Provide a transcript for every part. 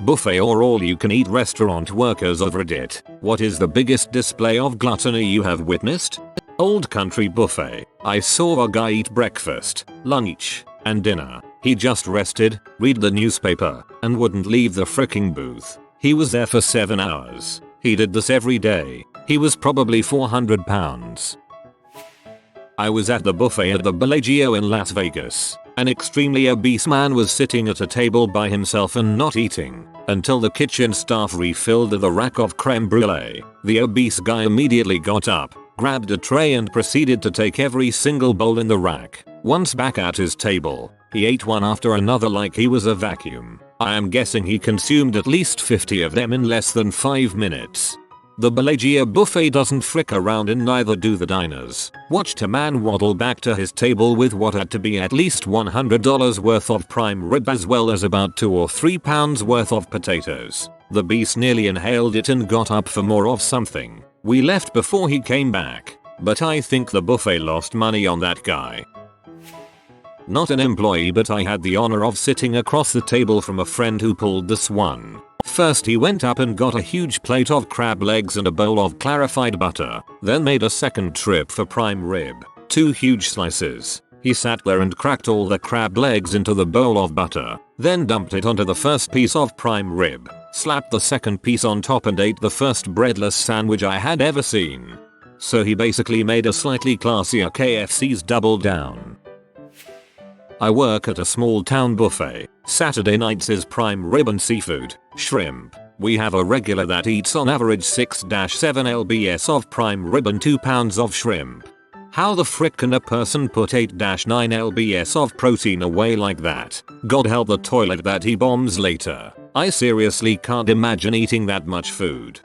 Buffet or all-you-can-eat restaurant workers of Reddit, what is the biggest display of gluttony you have witnessed? Old Country Buffet. I saw a guy eat breakfast, lunch, and dinner. He just rested, read the newspaper, and wouldn't leave the fricking booth. He was there for 7 hours. He did this every day. He was probably 400 pounds. I was at the buffet at the Bellagio in Las Vegas. An extremely obese man was sitting at a table by himself and not eating until the kitchen staff refilled the rack of creme brulee. The obese guy immediately got up, grabbed a tray and proceeded to take every single bowl in the rack. Once back at his table, he ate one after another like he was a vacuum. I am guessing he consumed at least 50 of them in less than 5 minutes. The Bellagio buffet doesn't frick around and neither do the diners. Watched a man waddle back to his table with what had to be at least $100 worth of prime rib as well as about 2 or 3 pounds worth of potatoes. The beast nearly inhaled it and got up for more of something. We left before he came back, but I think the buffet lost money on that guy. Not an employee, but I had the honor of sitting across the table from a friend who pulled this one. First he went up and got a huge plate of crab legs and a bowl of clarified butter, then made a second trip for prime rib, 2 huge slices. He sat there and cracked all the crab legs into the bowl of butter, then dumped it onto the first piece of prime rib, slapped the second piece on top and ate the first breadless sandwich I had ever seen. So he basically made a slightly classier KFC's double down. I work at a small town buffet. Saturday nights is prime rib and seafood, shrimp. We have a regular that eats on average 6-7 lbs of prime rib and 2 pounds of shrimp. How the frick can a person put 8-9 lbs of protein away like that? God help the toilet that he bombs later. I seriously can't imagine eating that much food.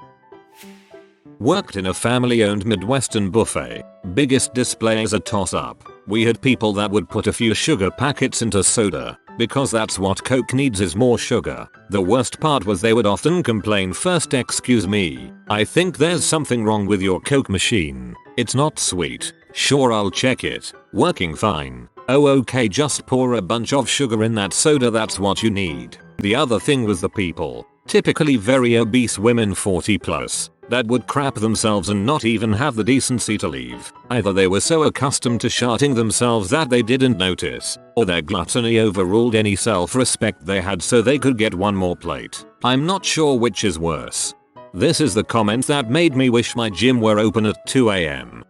Worked in a family-owned Midwestern buffet. Biggest display is a toss-up. We had people that would put a few sugar packets into soda, because that's what Coke needs is more sugar. The worst part was they would often complain first, "Excuse me, I think there's something wrong with your Coke machine. It's not sweet." "Sure, I'll check it. Working fine." "Oh okay, just pour a bunch of sugar in that soda, that's what you need." The other thing was the people, typically very obese women 40 plus, that would crap themselves and not even have the decency to leave. Either they were so accustomed to sharting themselves that they didn't notice, or their gluttony overruled any self-respect they had so they could get one more plate. I'm not sure which is worse. This is the comment that made me wish my gym were open at 2 AM.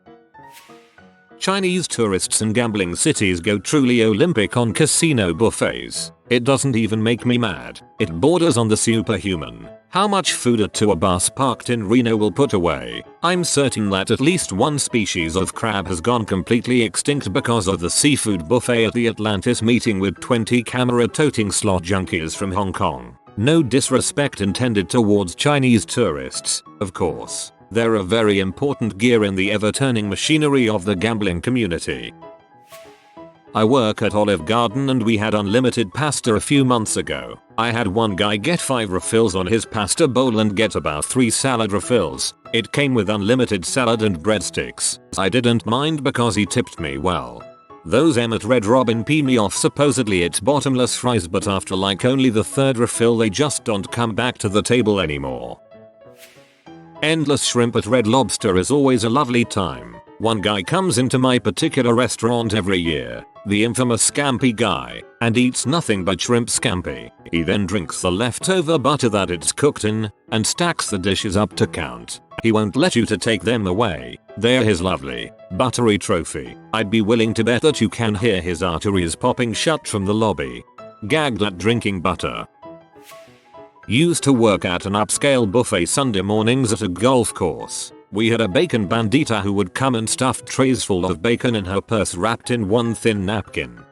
Chinese tourists in gambling cities go truly Olympic on casino buffets. It doesn't even make me mad. It borders on the superhuman. How much food a tour bus parked in Reno will put away? I'm certain that at least one species of crab has gone completely extinct because of the seafood buffet at the Atlantis meeting with 20 camera-toting slot junkies from Hong Kong. No disrespect intended towards Chinese tourists, of course. They're a very important gear in the ever-turning machinery of the gambling community. I work at Olive Garden and we had unlimited pasta a few months ago. I had one guy get 5 refills on his pasta bowl and get about 3 salad refills. It came with unlimited salad and breadsticks. I didn't mind because he tipped me well. Those Emmett Red Robin pee me off. Supposedly it's bottomless fries, but after like only the 3rd refill they just don't come back to the table anymore. Endless shrimp at Red Lobster is always a lovely time. One guy comes into my particular restaurant every year, the infamous scampi guy, and eats nothing but shrimp scampi. He then drinks the leftover butter that it's cooked in, and stacks the dishes up to count. He won't let you to take them away. They're his lovely, buttery trophy. I'd be willing to bet that you can hear his arteries popping shut from the lobby. Gagged at drinking butter. Used to work at an upscale buffet Sunday mornings at a golf course. We had a bacon bandita who would come and stuff trays full of bacon in her purse wrapped in one thin napkin.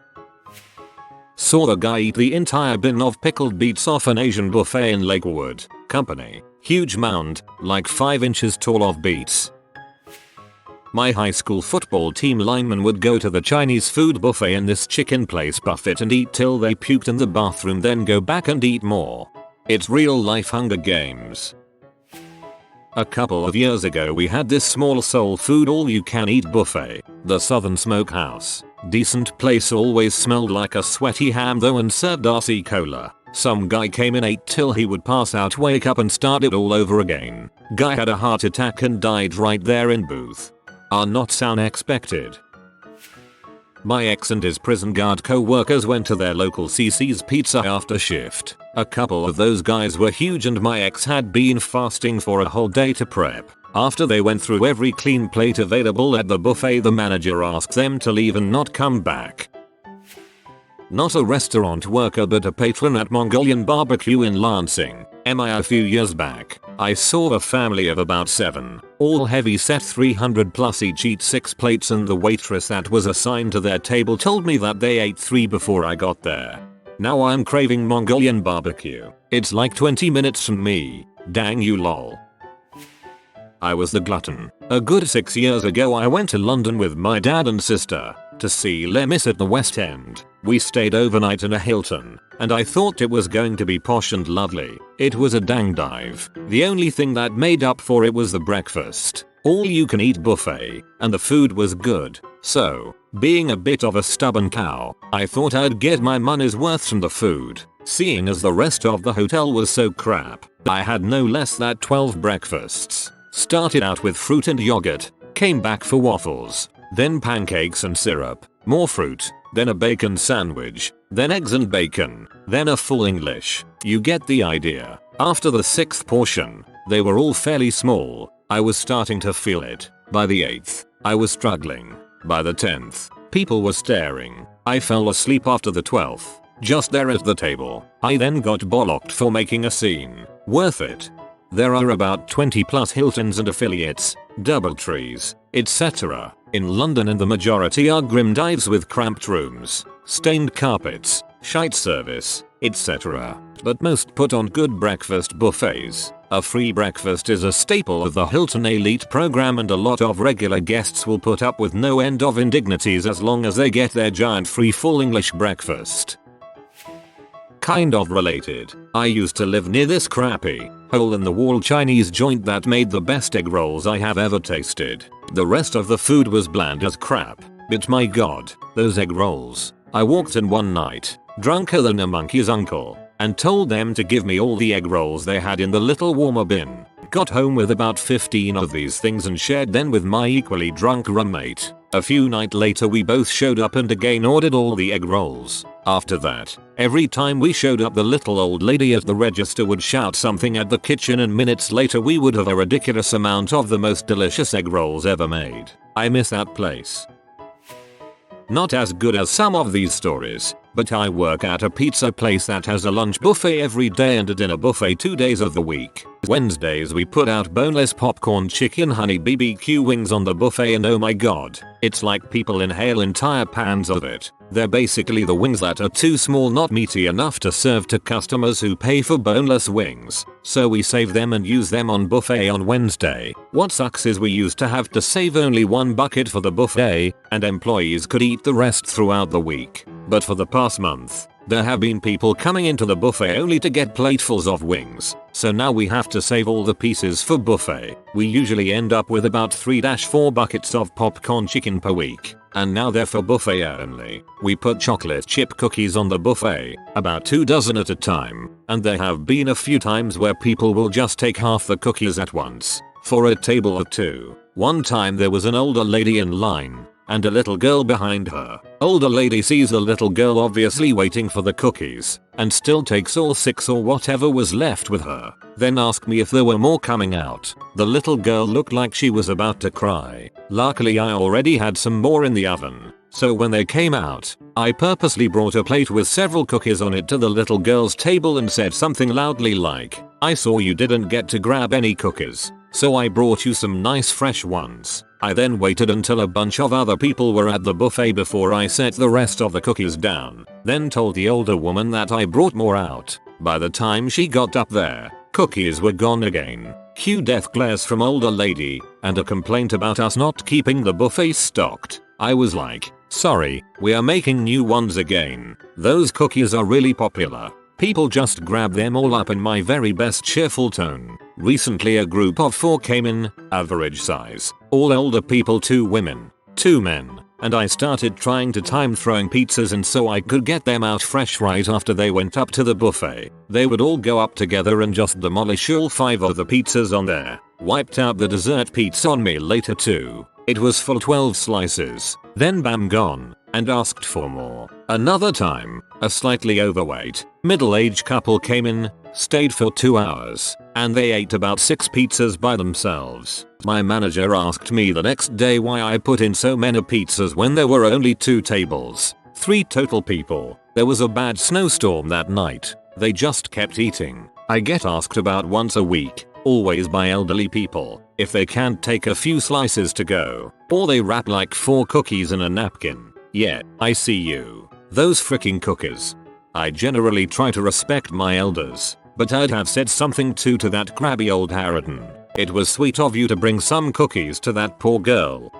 Saw the guy eat the entire bin of pickled beets off an Asian buffet in Lakewood. Company. Huge mound, like 5 inches tall of beets. My high school football team linemen would go to the Chinese food buffet in this chicken place buffet and eat till they puked in the bathroom, then go back and eat more. It's real life Hunger Games. A couple of years ago we had this small soul food all you can eat buffet, the Southern Smokehouse. Decent place, always smelled like a sweaty ham though and served RC cola. Some guy came in, ate till he would pass out, wake up and start it all over again. Guy had a heart attack and died right there in booth. Are not sound expected. My ex and his prison guard co-workers went to their local CC's Pizza after shift. A couple of those guys were huge and my ex had been fasting for a whole day to prep. After they went through every clean plate available at the buffet, the manager asked them to leave and not come back. Not a restaurant worker but a patron at Mongolian barbecue in Lansing, MI. A few years back, I saw a family of about 7, all heavy set 300 plus each, eat 6 plates, and the waitress that was assigned to their table told me that they ate 3 before I got there. Now I'm craving Mongolian barbecue. It's like 20 minutes from me. Dang you lol. I was the glutton. A good 6 years ago I went to London with my dad and sister to see Les Mis at the West End. We stayed overnight in a Hilton, and I thought it was going to be posh and lovely. It was a dang dive. The only thing that made up for it was the breakfast. All you can eat buffet, and the food was good. So, being a bit of a stubborn cow, I thought I'd get my money's worth from the food. Seeing as the rest of the hotel was so crap, I had no less than 12 breakfasts. Started out with fruit and yogurt, came back for waffles, then pancakes and syrup, more fruit, then a bacon sandwich, then eggs and bacon, then a full English. You get the idea. After the 6th portion, they were all fairly small. I was starting to feel it. By the 8th, I was struggling. By the 10th, people were staring. I fell asleep after the 12th, just there at the table. I then got bollocked for making a scene. Worth it. There are about 20 plus Hiltons and affiliates, Doubletrees, etc. in London, and the majority are grim dives with cramped rooms, stained carpets, shite service, etc. But most put on good breakfast buffets. A free breakfast is a staple of the Hilton Elite program, and a lot of regular guests will put up with no end of indignities as long as they get their giant free full English breakfast. Kind of related. I used to live near this crappy, hole-in-the-wall Chinese joint that made the best egg rolls I have ever tasted. The rest of the food was bland as crap, but my god, those egg rolls. I walked in one night, drunker than a monkey's uncle, and told them to give me all the egg rolls they had in the little warmer bin. Got home with about 15 of these things and shared them with my equally drunk roommate. A few nights later we both showed up and again ordered all the egg rolls. After that, every time we showed up the little old lady at the register would shout something at the kitchen, and minutes later we would have a ridiculous amount of the most delicious egg rolls ever made. I miss that place. Not as good as some of these stories, but I work at a pizza place that has a lunch buffet every day and a dinner buffet 2 days of the week. Wednesdays we put out boneless popcorn chicken honey BBQ wings on the buffet, and oh my god, it's like people inhale entire pans of it. They're basically the wings that are too small, not meaty enough to serve to customers who pay for boneless wings. So we save them and use them on buffet on Wednesday. What sucks is we used to have to save only 1 bucket for the buffet, and employees could eat the rest throughout the week. But for the past month, there have been people coming into the buffet only to get platefuls of wings. So now we have to save all the pieces for buffet. We usually end up with about 3-4 buckets of popcorn chicken per week. And now they're for buffet only. We put chocolate chip cookies on the buffet, about 2 dozen at a time, and there have been a few times where people will just take half the cookies at once, for a table of 2. One time there was an older lady in line, and a little girl behind her. Older lady sees the little girl obviously waiting for the cookies, and still takes all 6 or whatever was left with her. Then asked me if there were more coming out. The little girl looked like she was about to cry. Luckily I already had some more in the oven, so when they came out, I purposely brought a plate with several cookies on it to the little girl's table and said something loudly like, "I saw you didn't get to grab any cookies, so I brought you some nice fresh ones." I then waited until a bunch of other people were at the buffet before I set the rest of the cookies down, then told the older woman that I brought more out. By the time she got up there, cookies were gone again. Cue death glares from older lady, and a complaint about us not keeping the buffet stocked. I was like, sorry, we are making new ones again. Those cookies are really popular. People just grab them all up in my very best cheerful tone. Recently a group of 4 came in, average size, all older people, 2 women, 2 men. and I started trying to time throwing pizzas in so I could get them out fresh right after they went up to the buffet. They would all go up together and just demolish all 5 of the pizzas on there. Wiped out the dessert pizza on me later too. It was full 12 slices, then bam gone, and asked for more. Another time, a slightly overweight, middle-aged couple came in, stayed for 2 hours, and they ate about 6 pizzas by themselves. My manager asked me the next day why I put in so many pizzas when there were only 2 tables, 3 total people. There was a bad snowstorm that night. They just kept eating. I get asked about once a week, always by elderly people, if they can't take a few slices to go, or they wrap like 4 cookies in a napkin. Yeah, I see you. Those freaking cookies. I generally try to respect my elders, but I'd have said something too to that crabby old harridan. It was sweet of you to bring some cookies to that poor girl.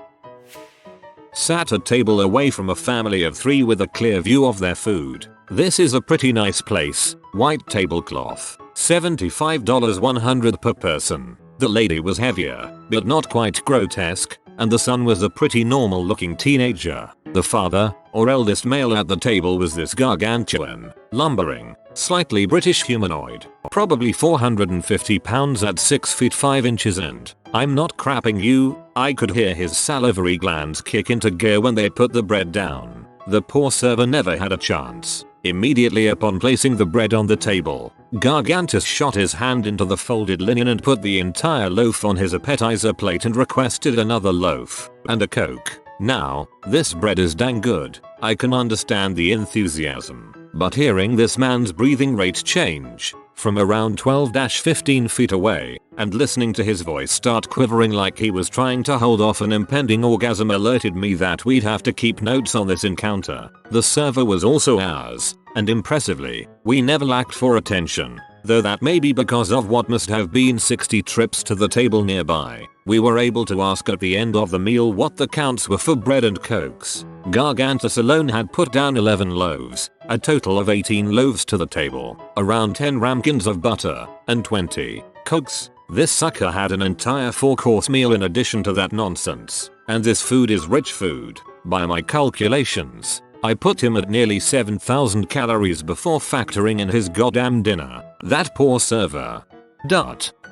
Sat a table away from a family of 3 with a clear view of their food. This is a pretty nice place. White tablecloth. $75 100 per person. The lady was heavier, but not quite grotesque, and the son was a pretty normal looking teenager. The father, or eldest male at the table, was this gargantuan, lumbering, slightly British humanoid, probably 450 pounds at 6 feet 5 inches, and I'm not crapping you, I could hear his salivary glands kick into gear when they put the bread down. The poor server never had a chance. Immediately upon placing the bread on the table, Gargantus shot his hand into the folded linen and put the entire loaf on his appetizer plate and requested another loaf and a Coke. Now, this bread is dang good. I can understand the enthusiasm, but hearing this man's breathing rate change from around 12-15 feet away and listening to his voice start quivering like he was trying to hold off an impending orgasm alerted me that we'd have to keep notes on this encounter. The server was also ours, and impressively, we never lacked for attention, though that may be because of what must have been 60 trips to the table nearby. We were able to ask at the end of the meal what the counts were for bread and cokes. Gargantus alone had put down 11 loaves, a total of 18 loaves to the table, around 10 ramekins of butter, and 20 cokes. This sucker had an entire 4-course meal in addition to that nonsense, and this food is rich food. By my calculations, I put him at nearly 7,000 calories before factoring in his goddamn dinner. That poor server.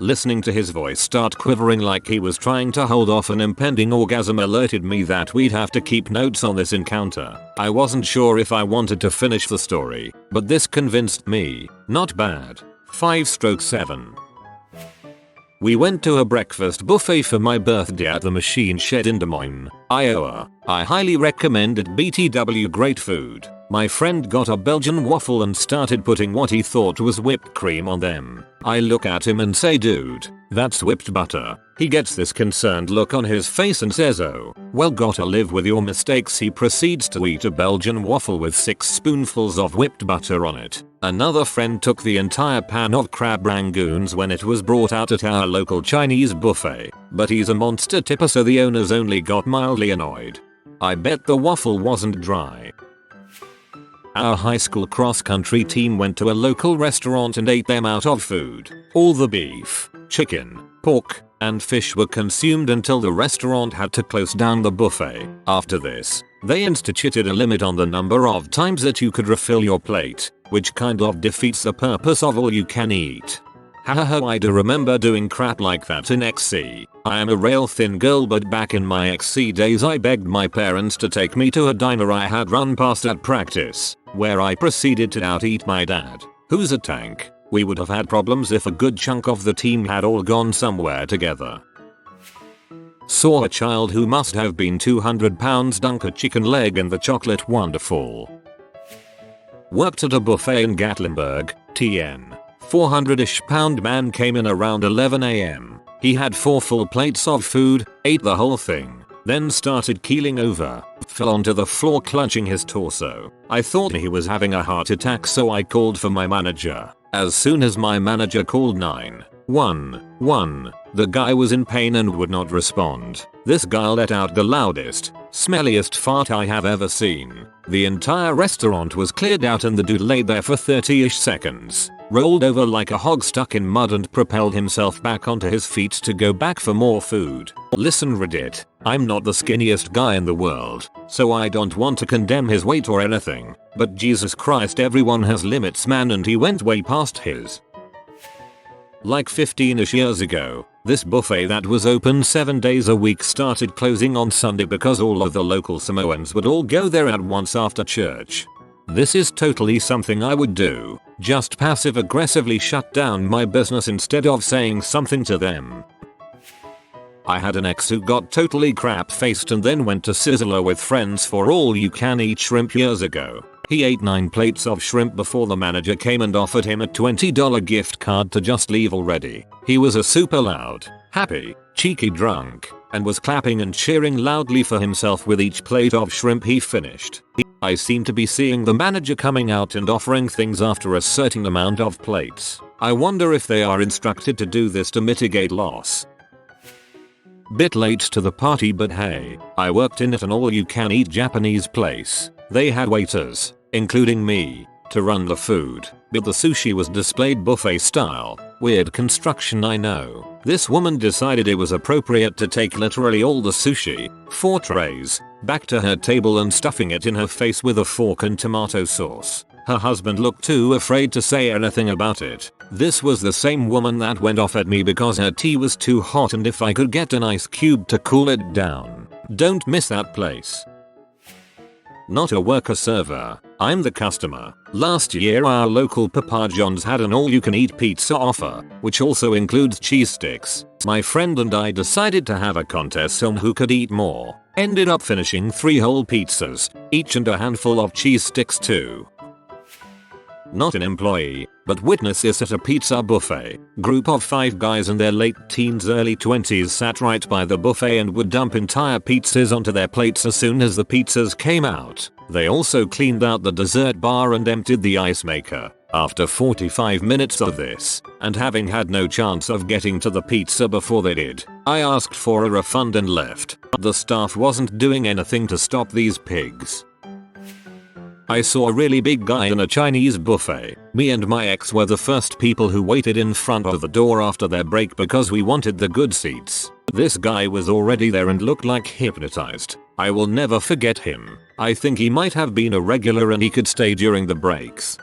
Listening to his voice start quivering like he was trying to hold off an impending orgasm alerted me that we'd have to keep notes on this encounter. I wasn't sure if I wanted to finish the story, but this convinced me. Not bad. 5/7. We went to a breakfast buffet for my birthday at the Machine Shed in Des Moines, Iowa. I highly recommend it. BTW, great food. My friend got a Belgian waffle and started putting what he thought was whipped cream on them. I look at him and say, dude, that's whipped butter. He gets this concerned look on his face and says, oh, well, gotta live with your mistakes. He proceeds to eat a Belgian waffle with 6 spoonfuls of whipped butter on it. Another friend took the entire pan of crab rangoons when it was brought out at our local Chinese buffet, but he's a monster tipper, so the owners only got mildly annoyed. I bet the waffle wasn't dry. Our high school cross-country team went to a local restaurant and ate them out of food. All the beef, chicken, pork, and fish were consumed until the restaurant had to close down the buffet. After this, they instituted a limit on the number of times that you could refill your plate, which kind of defeats the purpose of all you can eat. Haha, I do remember doing crap like that in XC. I am a rail thin girl, but back in my XC days I begged my parents to take me to a diner I had run past at practice, where I proceeded to out-eat my dad, who's a tank. We would have had problems if a good chunk of the team had all gone somewhere together. Saw a child who must have been 200 pounds dunk a chicken leg in the chocolate wonderful. Worked at a buffet in Gatlinburg, TN. 400-ish pound man came in around 11 AM. He had 4 full plates of food, ate the whole thing, then started keeling over, fell onto the floor clutching his torso. I thought he was having a heart attack, so I called for my manager. As soon as my manager called 911, 1. The guy was in pain and would not respond. This guy let out the loudest, smelliest fart I have ever seen. The entire restaurant was cleared out and the dude laid there for 30-ish seconds, rolled over like a hog stuck in mud and propelled himself back onto his feet to go back for more food. Listen Reddit, I'm not the skinniest guy in the world, so I don't want to condemn his weight or anything, but Jesus Christ, everyone has limits man, and he went way past his. Like 15ish years ago, this buffet that was open 7 days a week started closing on Sunday because all of the local Samoans would all go there at once after church. This is totally something I would do, just passive aggressively shut down my business instead of saying something to them. I had an ex who got totally crap faced and then went to Sizzler with friends for all you can eat shrimp years ago. He ate 9 plates of shrimp before the manager came and offered him a $20 gift card to just leave already. He was a super loud, happy, cheeky drunk, and was clapping and cheering loudly for himself with each plate of shrimp he finished. I seem to be seeing the manager coming out and offering things after a certain amount of plates. I wonder if they are instructed to do this to mitigate loss. Bit late to the party, but hey, I worked in at an all-you-can-eat Japanese place. They had waiters, including me, to run the food, but the sushi was displayed buffet style. Weird construction, I know. This woman decided it was appropriate to take literally all the sushi, 4 trays, back to her table and stuffing it in her face with a fork and tomato sauce. Her husband looked too afraid to say anything about it. This was the same woman that went off at me because her tea was too hot and if I could get an ice cube to cool it down. Don't miss that place. Not a worker server, I'm the customer. Last year our local Papa John's had an all-you-can-eat pizza offer, which also includes cheese sticks. My friend and I decided to have a contest on who could eat more. Ended up finishing 3 whole pizzas, each, and a handful of cheese sticks too. Not an employee, but witness this at a pizza buffet. Group of 5 guys in their late teens early 20s sat right by the buffet and would dump entire pizzas onto their plates as soon as the pizzas came out. They also cleaned out the dessert bar and emptied the ice maker. After 45 minutes of this, and having had no chance of getting to the pizza before they did, I asked for a refund and left. The staff wasn't doing anything to stop these pigs. I saw a really big guy in a Chinese buffet. Me and my ex were the first people who waited in front of the door after their break because we wanted the good seats. This guy was already there and looked like hypnotized. I will never forget him. I think he might have been a regular and he could stay during the breaks.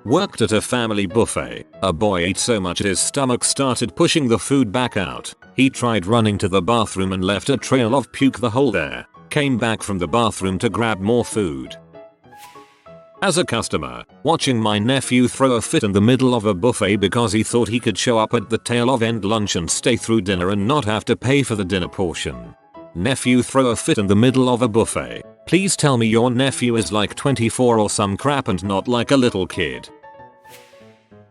Worked at a family buffet. A boy ate so much his stomach started pushing the food back out. He tried running to the bathroom and left a trail of puke the whole there. Came back from the bathroom to grab more food. As a customer, watching my nephew throw a fit in the middle of a buffet because he thought he could show up at the tail of end lunch and stay through dinner and not have to pay for the dinner portion. Nephew throw a fit in the middle of a buffet. Please tell me your nephew is like 24 or some crap and not like a little kid.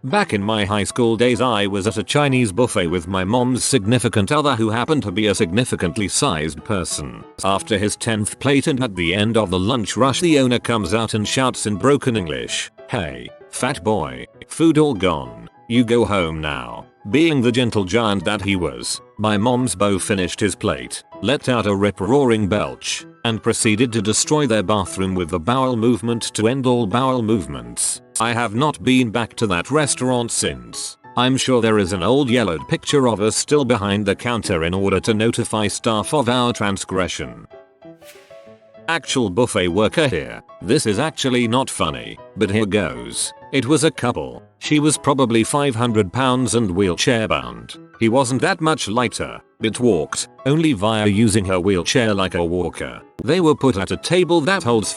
Back in my high school days I was at a Chinese buffet with my mom's significant other who happened to be a significantly sized person. After his 10th plate and at the end of the lunch rush, the owner comes out and shouts in broken English, "Hey, fat boy, food all gone. You go home now." Being the gentle giant that he was, my mom's beau finished his plate, let out a rip-roaring belch, and proceeded to destroy their bathroom with the bowel movement to end all bowel movements. I have not been back to that restaurant since. I'm sure there is an old yellowed picture of us still behind the counter in order to notify staff of our transgression. Actual buffet worker here. This is actually not funny, but here goes. It was a couple. She was probably 500 pounds and wheelchair bound. He wasn't that much lighter, but walked, only via using her wheelchair like a walker. They were put at a table that holds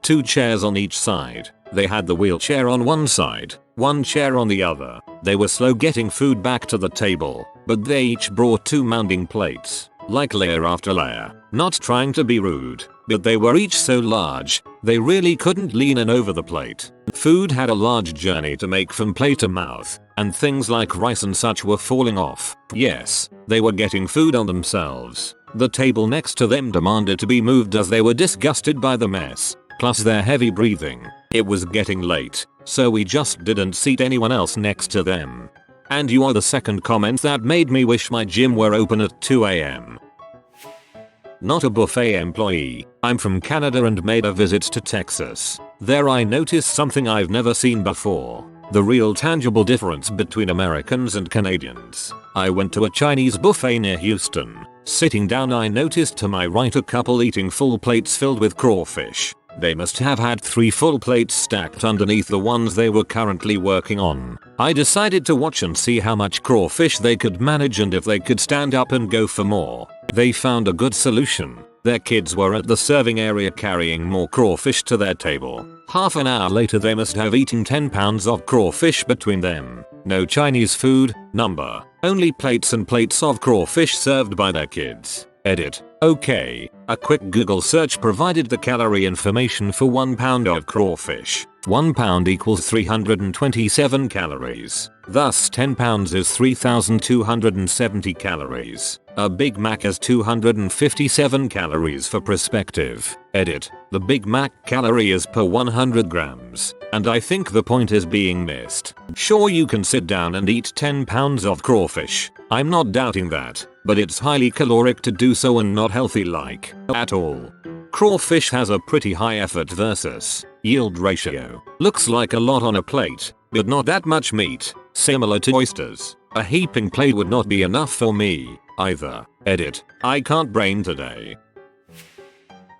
2 chairs on each side. They had the wheelchair on one side, 1 chair on the other. They were slow getting food back to the table, but they each brought 2 mounding plates, like layer after layer. Not trying to be rude, but they were each so large, they really couldn't lean in over the plate. Food had a large journey to make from plate to mouth, and things like rice and such were falling off. Yes, they were getting food on themselves. The table next to them demanded to be moved as they were disgusted by the mess, plus their heavy breathing. It was getting late, so we just didn't seat anyone else next to them. And you are the second comment that made me wish my gym were open at 2 AM. Not a buffet employee. I'm from Canada and made a visit to Texas. There I noticed something I've never seen before. The real tangible difference between Americans and Canadians. I went to a Chinese buffet near Houston. Sitting down I noticed to my right a couple eating full plates filled with crawfish. They must have had 3 full plates stacked underneath the ones they were currently working on. I decided to watch and see how much crawfish they could manage and if they could stand up and go for more. They found a good solution. Their kids were at the serving area carrying more crawfish to their table. Half an hour later they must have eaten 10 pounds of crawfish between them. No Chinese food, number. Only plates and plates of crawfish served by their kids. Edit. Okay. A quick Google search provided the calorie information for 1 pound of crawfish. 1 pound equals 327 calories. Thus 10 pounds is 3,270 calories. A Big Mac has 257 calories for perspective. Edit. The Big Mac calorie is per 100 grams. And I think the point is being missed. Sure, you can sit down and eat 10 pounds of crawfish. I'm not doubting that. But it's highly caloric to do so and not healthy like at all. Crawfish has a pretty high effort versus yield ratio. Looks like a lot on a plate, but not that much meat. Similar to oysters. A heaping plate would not be enough for me either. Edit. I can't brain today.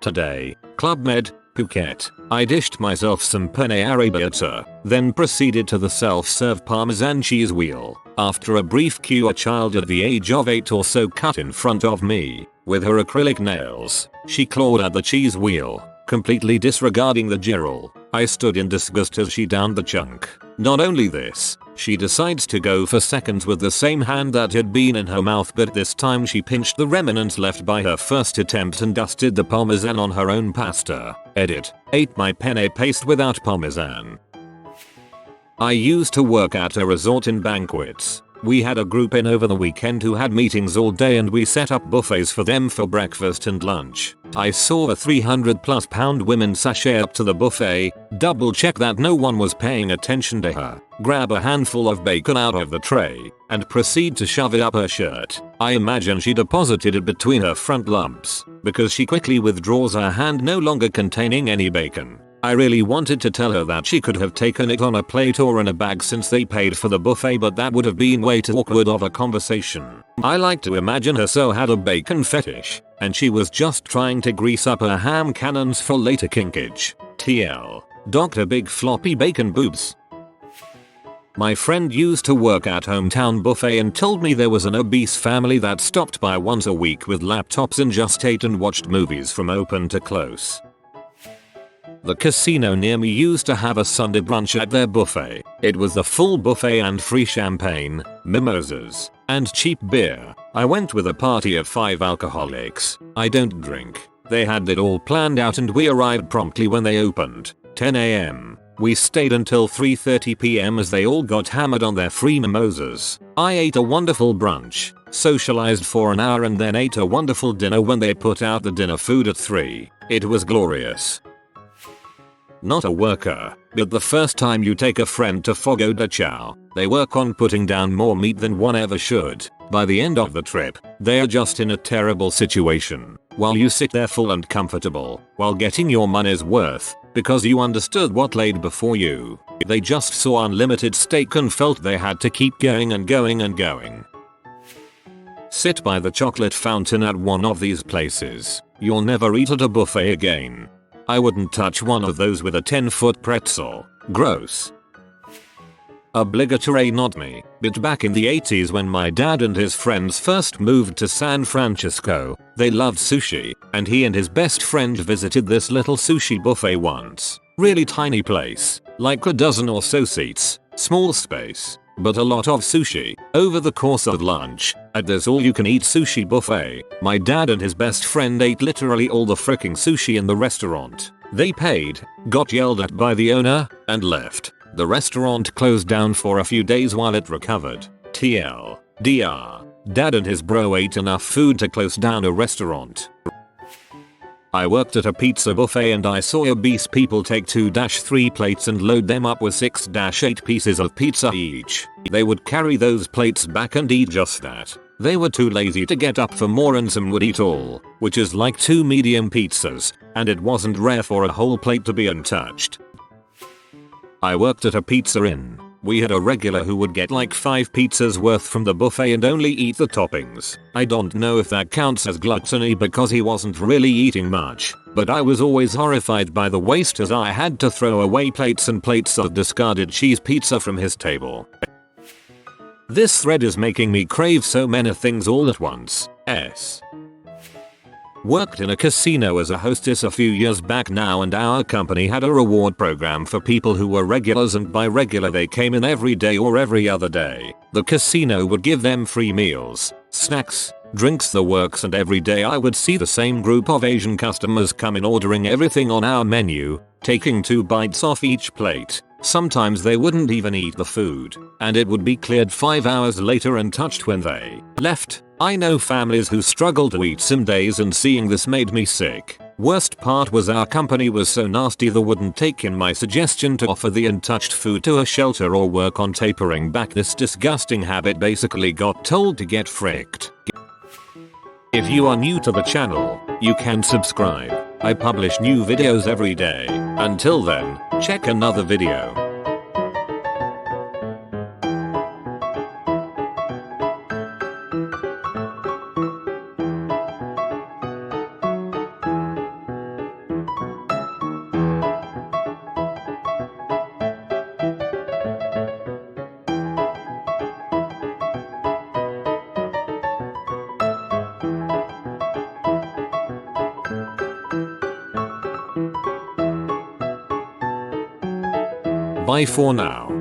Today, Club Med, Phuket. I dished myself some penne arrabbiata, then proceeded to the self-serve Parmesan cheese wheel. After a brief queue, a child at the age of 8 or so cut in front of me. With her acrylic nails, she clawed at the cheese wheel, completely disregarding the gyral. I stood in disgust as she downed the chunk. Not only this, she decides to go for seconds with the same hand that had been in her mouth, but this time she pinched the remnants left by her first attempt and dusted the parmesan on her own pasta. Edit. Ate my penne paste without parmesan. I used to work at a resort in banquets. We had a group in over the weekend who had meetings all day and we set up buffets for them for breakfast and lunch. I saw a 300+ pound woman sashay up to the buffet, double check that no one was paying attention to her, grab a handful of bacon out of the tray, and proceed to shove it up her shirt. I imagine she deposited it between her front lumps, because she quickly withdraws her hand no longer containing any bacon. I really wanted to tell her that she could have taken it on a plate or in a bag since they paid for the buffet, but that would have been way too awkward of a conversation. I like to imagine her so had a bacon fetish, and she was just trying to grease up her ham cannons for later kinkage. TL. Dr. Big Floppy Bacon Boobs. My friend used to work at Hometown Buffet and told me there was an obese family that stopped by once a week with laptops and just ate and watched movies from open to close. The casino near me used to have a Sunday brunch at their buffet. It was a full buffet and free champagne, mimosas, and cheap beer. I went with a party of 5 alcoholics. I don't drink. They had it all planned out and we arrived promptly when they opened. 10 AM. We stayed until 3:30 PM as they all got hammered on their free mimosas. I ate a wonderful brunch, socialized for an hour and then ate a wonderful dinner when they put out the dinner food at 3. It was glorious. Not a worker, but the first time you take a friend to Fogo de Chao, they work on putting down more meat than one ever should. By the end of the trip, they are just in a terrible situation, while you sit there full and comfortable, while getting your money's worth, because you understood what laid before you. They just saw unlimited steak and felt they had to keep going and going and going. Sit by the chocolate fountain at one of these places. You'll never eat at a buffet again. I wouldn't touch one of those with a 10-foot pretzel. Gross. Obligatory not me, but back in the 80s when my dad and his friends first moved to San Francisco, they loved sushi, and he and his best friend visited this little sushi buffet once. Really tiny place, like a dozen or so seats, small space, but a lot of sushi. Over the course of lunch, at this all-you-can-eat sushi buffet, my dad and his best friend ate literally all the fricking sushi in the restaurant. They paid, got yelled at by the owner, and left. The restaurant closed down for a few days while it recovered. TL. DR. Dad and his bro ate enough food to close down a restaurant. I worked at a pizza buffet and I saw obese people take 2-3 plates and load them up with 6-8 pieces of pizza each. They would carry those plates back and eat just that. They were too lazy to get up for more and some would eat all, which is like 2 medium pizzas, and it wasn't rare for a whole plate to be untouched. I worked at a pizza inn. We had a regular who would get like 5 pizzas worth from the buffet and only eat the toppings. I don't know if that counts as gluttony because he wasn't really eating much, but I was always horrified by the waste as I had to throw away plates and plates of discarded cheese pizza from his table. This thread is making me crave so many things all at once. Worked in a casino as a hostess a few years back now, and our company had a reward program for people who were regulars, and by regular they came in every day or every other day. The casino would give them free meals, snacks, drinks, the works, and every day I would see the same group of Asian customers come in ordering everything on our menu, taking 2 bites off each plate. Sometimes they wouldn't even eat the food, and it would be cleared 5 hours later and touched when they left. I know families who struggle to eat some days, and seeing this made me sick. Worst part was our company was so nasty they wouldn't take in my suggestion to offer the untouched food to a shelter or work on tapering back this disgusting habit. Basically got told to get fricked. If you are new to the channel, you can subscribe. I publish new videos every day. Until then, check another video. Bye for now.